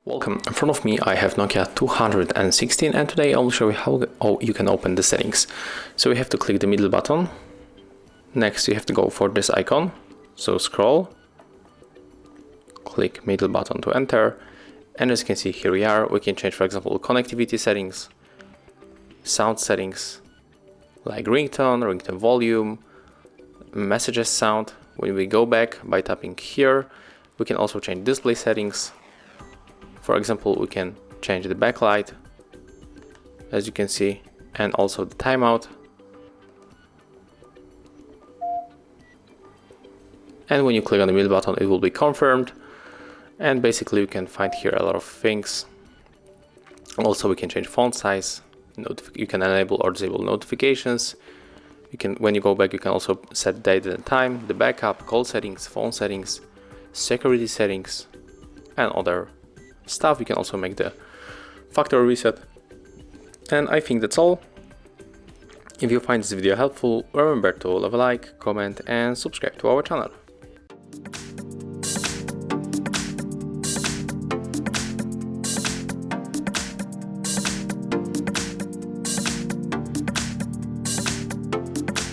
Welcome, in front of me I have Nokia 216 and today I will show you how you can open the settings. So we have to click the middle button. Next you have to go for this icon. So scroll, click middle button to enter, and as you can see here we are. We can change, for example, connectivity settings, sound settings like ringtone volume, messages sound. When we go back by tapping here, we can also change display settings. For example, we can change the backlight, as you can see, and also the timeout. And when you click on the middle button, it will be confirmed. And basically you can find here a lot of things. Also, we can change font size. You can enable or disable notifications. When you go back, you can also set date and time, the backup, call settings, phone settings, security settings, and other stuff. You can also make the factory reset. And I think that's all. If you find this video helpful, remember to leave a like, comment, and subscribe to our channel.